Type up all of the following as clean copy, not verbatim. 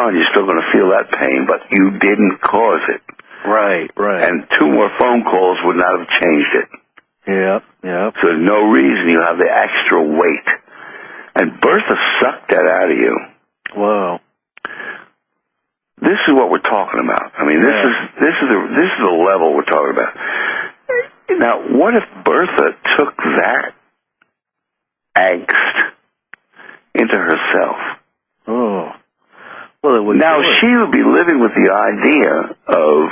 on, you're still going to feel that pain, but you didn't cause it. Right. And 2 more phone calls would not have changed it. Yep. So there's no reason you have the extra weight. And Bertha sucked that out of you. Wow. This is what we're talking about. I mean, this is the level we're talking about. Now, what if Bertha took that angst into herself? Oh. Well, it would. Now she would be living with the idea of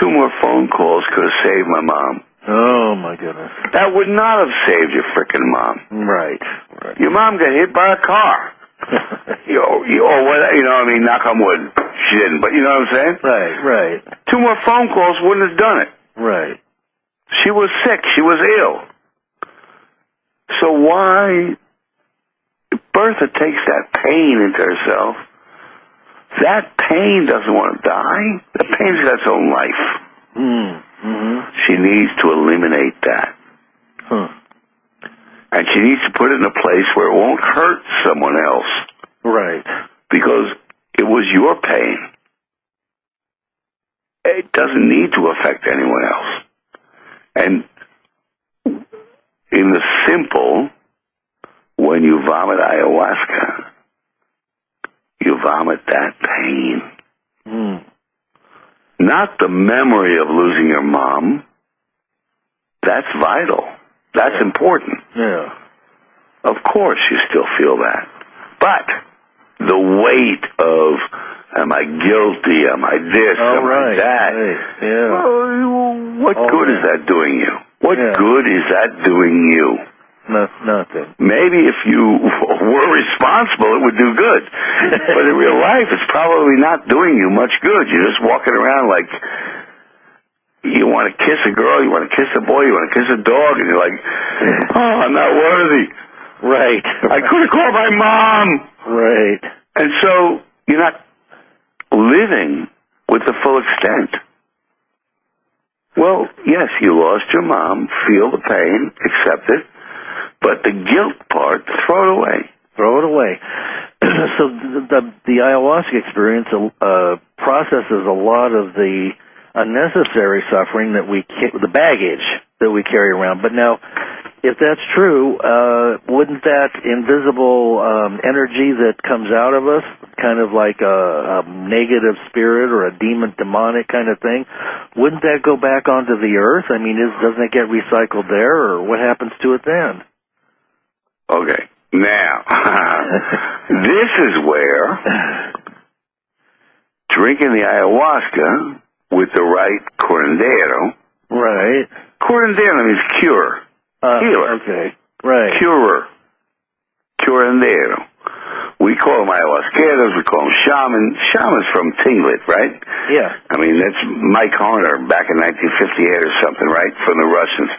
2 more phone calls could have saved my mom. Oh my goodness. That would not have saved your frickin' mom. Right. Your mom got hit by a car. I mean, knock on wood, she didn't, but you know what I'm saying? Right. 2 more phone calls wouldn't have done it. Right. She was sick. She was ill. So why, if Bertha takes that pain into herself, that pain doesn't want to die. That pain's got its own life. Mm-hmm. She needs to eliminate that. And she needs to put it in a place where it won't hurt someone else. Right. Because it was your pain. It doesn't need to affect anyone else. And in the simple, when you vomit ayahuasca, you vomit that pain. Not the memory of losing your mom. That's vital. That's important. Yeah. Of course you still feel that. But the weight of, am I guilty? Am I this? Am I that? Right. Yeah. Well, what good is that doing you? What good is that doing you? Nothing. Maybe if you were responsible, it would do good. But in real life, it's probably not doing you much good. You're just walking around like you want to kiss a girl, you want to kiss a boy, you want to kiss a dog, and you're like, oh, I'm not worthy. Right. I could have called my mom. Right. And so you're not living with the full extent. Well, yes, you lost your mom. Feel the pain. Accept it. But the guilt part, throw it away. Throw it away. So the ayahuasca experience processes a lot of the unnecessary suffering that the baggage that we carry around. But now, if that's true, wouldn't that invisible energy that comes out of us, kind of like a negative spirit or a demonic kind of thing, wouldn't that go back onto the earth? I mean, doesn't it get recycled there, or what happens to it then? Okay. Now, this is where drinking the ayahuasca with the right curandero. Right. Curandero means cure. Healer. Okay. Right. Curer. Curandero. We call them ayahuasqueros, we call them shamans. Shamans from Tinglet, right? Yeah. I mean, that's Mike Horner back in 1958 or something, right? From the Russians.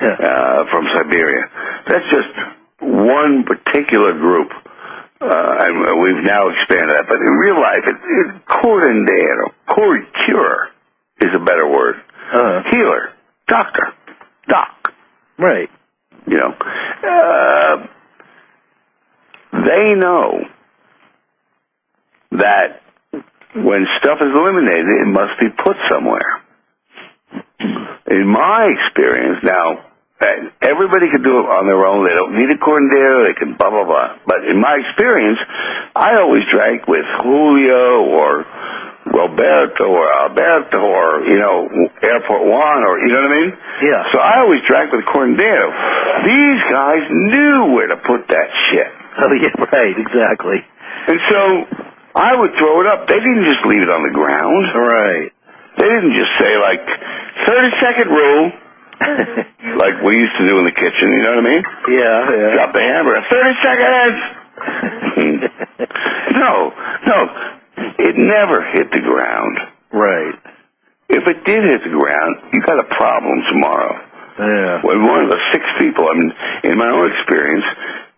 Yeah. From Siberia. That's just one particular group, and we've now expanded that. But in real life, curandero, cure is a better word. Healer, doctor, doc. Right. You know, they know that when stuff is eliminated, it must be put somewhere. In my experience, now, everybody can do it on their own. They don't need a curandero. They can blah, blah, blah. But in my experience, I always drank with Julio or Roberto or Alberto or, Airport One or, you know what I mean? Yeah. So I always drank with curandero. These guys knew where to put that shit. Oh, yeah, right, exactly. And so I would throw it up. They didn't just leave it on the ground. Right. They didn't just say, 30-second rule. Like we used to do in the kitchen, you know what I mean? Yeah. Drop the hammer, 30 seconds! No. It never hit the ground. Right. If it did hit the ground, you got a problem tomorrow. Yeah. When one of the 6 people, in my own experience,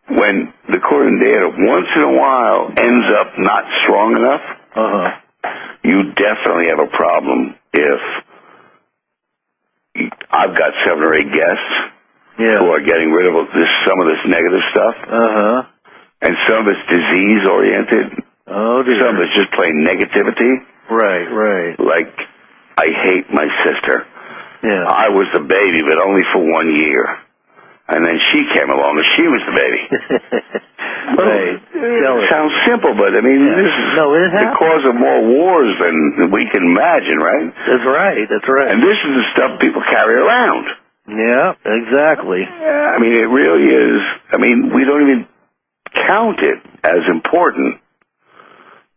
when the curandero once in a while ends up not strong enough, you definitely have a problem if I've got 7 or 8 guests who are getting rid of some of this negative stuff, and some of it's disease-oriented, Oh, dear. Some is just plain negativity. Right. Like, I hate my sister. Yeah. I was the baby, but only for 1 year. And then she came along, and she was the baby. Right. It sounds simple, but, I mean, this is the cause of more wars than we can imagine, right? That's right. And this is the stuff people carry around. Yeah, exactly. Yeah, I mean, it really is. I mean, we don't even count it as important.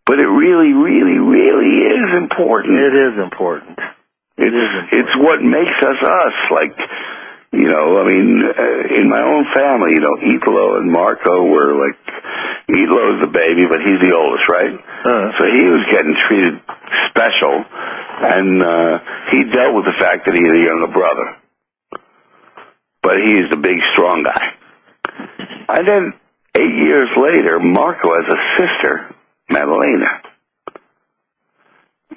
But it really, really, really is important. It is important. It's what makes us us. Like, you know, I mean, in my own family, you know, Italo and Marco were like, Italo's the baby, but he's the oldest, right? So he was getting treated special, and he dealt with the fact that he had a younger brother. But he's the big, strong guy. And then 8 years later, Marco has a sister, Madalena.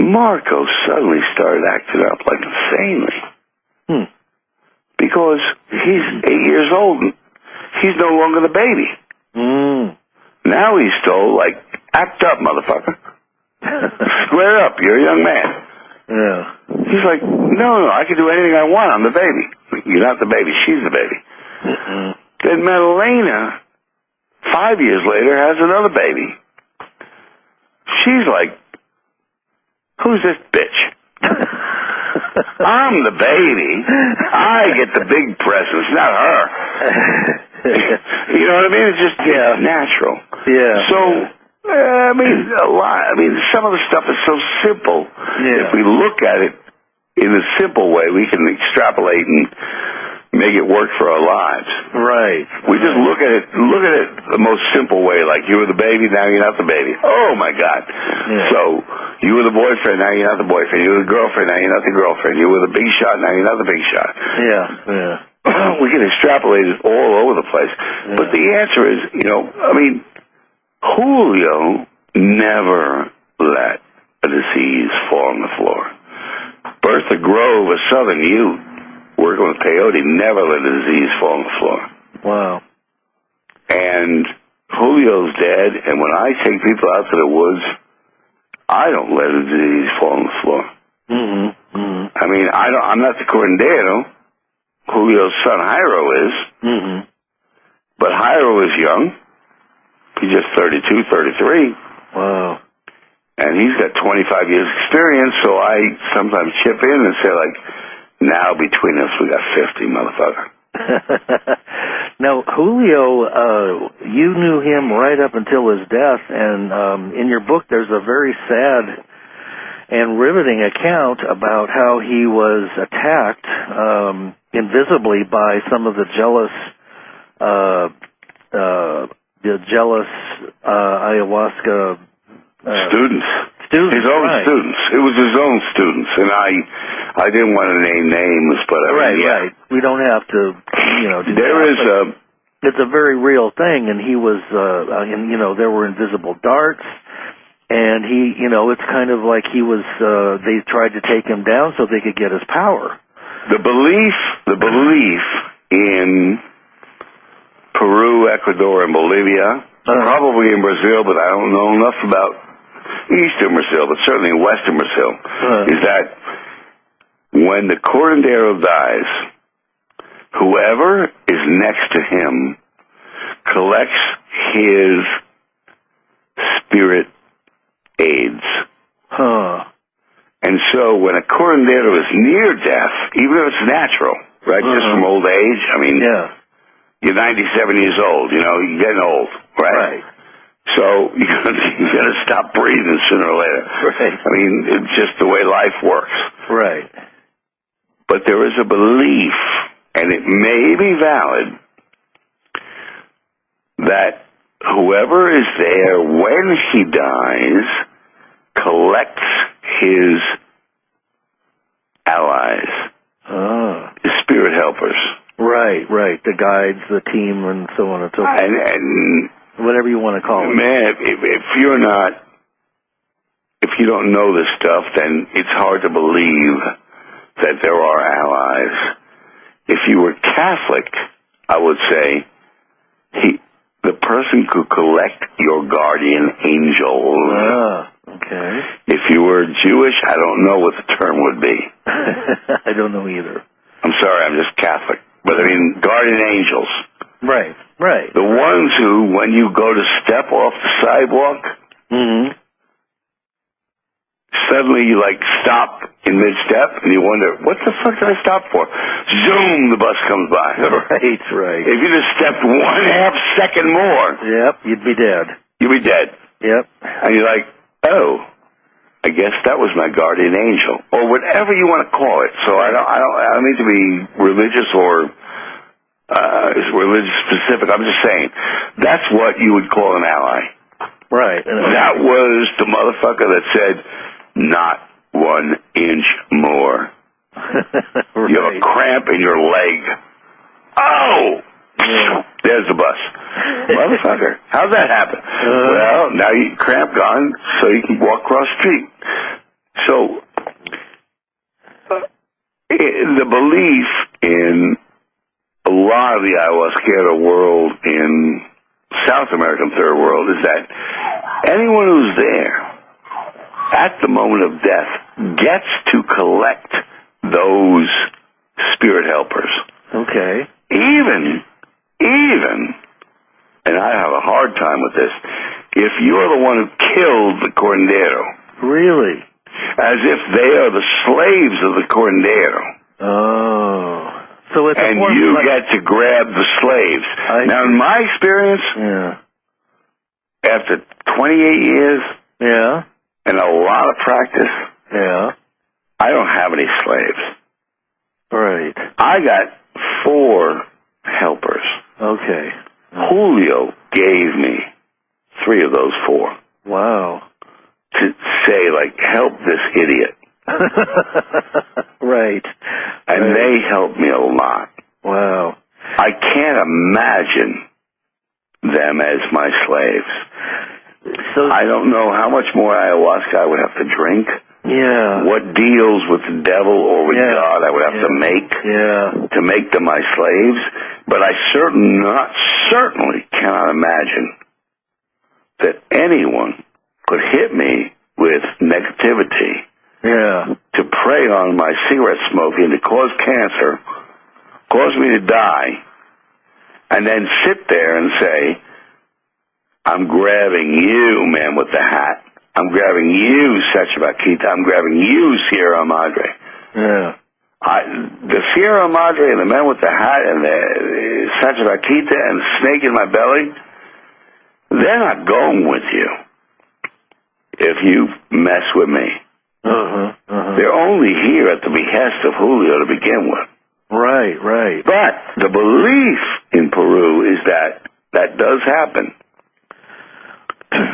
Marco suddenly started acting up like insanely. Because he's 8 years old and he's no longer the baby. Now he's told, like, act up, motherfucker. Square up, you're a young man. Yeah. He's like, no, I can do anything I want, I'm the baby. You're not the baby, she's the baby. Then Madalena, 5 years later, has another baby. She's like, who's this bitch? I'm the baby. I get the big presents, not her. You know what I mean? It's just natural. Yeah. So, I mean, some of the stuff is so simple. Yeah. If we look at it in a simple way, we can extrapolate and make it work for our lives. Right. We just look at it the most simple way, like you were the baby, now you're not the baby. Oh my God. Yeah. So you were the boyfriend, now you're not the boyfriend. You were the girlfriend, now you're not the girlfriend. You were the big shot, now you're not the big shot. Yeah. We can extrapolate it all over the place. Yeah. But the answer is, you know, I mean, Julio never let a disease fall on the floor. Bertha Grove, a Southern youth, working with peyote, never let a disease fall on the floor. Wow. And Julio's dead, and when I take people out to the woods, I don't let a disease fall on the floor. I mean, I'm not the curandero. Julio's son, Jairo, is. But Jairo is young. He's just 32, 33. Wow. And he's got 25 years experience, so I sometimes chip in and say, like, now between us we got 50, motherfucker. Now, Julio, you knew him right up until his death, and in your book there's a very sad and riveting account about how he was attacked invisibly by some of the jealous ayahuasca students. His own students. It was his own students, and I didn't want to name names, but right. We don't have to, you know. It's a very real thing, and he was, and you know, there were invisible darts, and he, you know, it's kind of like he was. They tried to take him down so they could get his power. The belief in Peru, Ecuador, and Bolivia, probably in Brazil, but I don't know enough about Eastern Brazil, but certainly in Western Brazil, is that when the curandero dies, whoever is next to him collects his spirit aids. And so when a curandero is near death, even if it's natural, right, just from old age, I mean, you're 97 years old, you know, you're getting old, right? So you're gonna stop breathing sooner or later. Right. I mean, it's just the way life works. Right. But there is a belief, and it may be valid, that whoever is there when he dies collects his allies, his spirit helpers. Right. The guides, the team, and so on and so forth. And whatever you want to call it. Man, if you don't know this stuff, then it's hard to believe that there are allies. If you were Catholic, I would say the person could collect your guardian angel. Okay. If you were Jewish, I don't know what the term would be. I don't know either. I'm sorry, I'm just Catholic. But I mean, guardian angels. Right, right. The ones who, when you go to step off the sidewalk, suddenly you stop in mid-step and you wonder, what the fuck did I stop for? Zoom, the bus comes by. Right, right. If you just stepped 1/2 second more, yep, you'd be dead. You'd be dead. Yep. And you're like, oh, I guess that was my guardian angel, or whatever you want to call it. So I don't mean to be religious or religious specific. I'm just saying that's what you would call an ally. Right. That was the motherfucker that said, not 1 inch more. Right. You have a cramp in your leg. Oh! Yeah. There's the bus. Motherfucker. How'd that happen? Well, now you cramp gone, so you can walk across the street. So, the belief in a lot of the ayahuasca world in South American third world is that anyone who's there at the moment of death gets to collect those spirit helpers. Okay. Even, and I have a hard time with this, if you're the one who killed the curandero. Really? As if they are the slaves of the curandero. Oh. So it's and you get to grab the slaves. Now, in my experience, after 28 years, and a lot of practice, I don't have any slaves. Right. I got 4 helpers. Okay. Julio gave me 3 of those 4. Wow. To say, help this idiot. Right. And they helped me a lot. Wow. I can't imagine them as my slaves. So I don't know how much more ayahuasca I would have to drink. Yeah. What deals with the devil or with God I would have to make to make them my slaves. But I certainly cannot imagine that anyone could hit me with negativity to prey on my cigarette smoking, to cause cancer, cause me to die, and then sit there and say, I'm grabbing you, man with the hat. I'm grabbing you, Sechabaquita. I'm grabbing you, Sierra Madre. Yeah. The Sierra Madre and the man with the hat and the Sechabaquita and the snake in my belly, they're not going with you if you mess with me. They're only here at the behest of Julio to begin with. Right, right. But the belief in Peru is that does happen.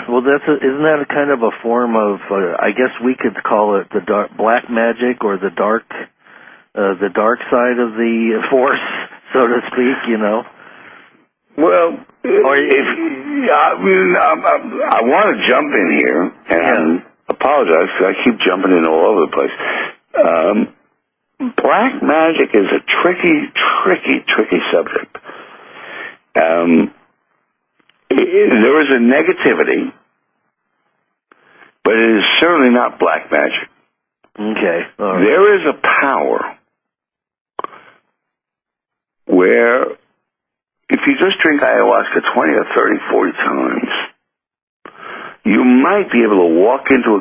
Well, isn't that a kind of a form of? I guess we could call it the black magic or the dark side of the force, so to speak. You know. Well, I want to jump in here, and I apologize because I keep jumping in all over the place. Black magic is a tricky subject. There is a negativity, but it is certainly not black magic. Okay. All right. There is a power where if you just drink ayahuasca 20 or 30, 40 times, you might be able to walk into a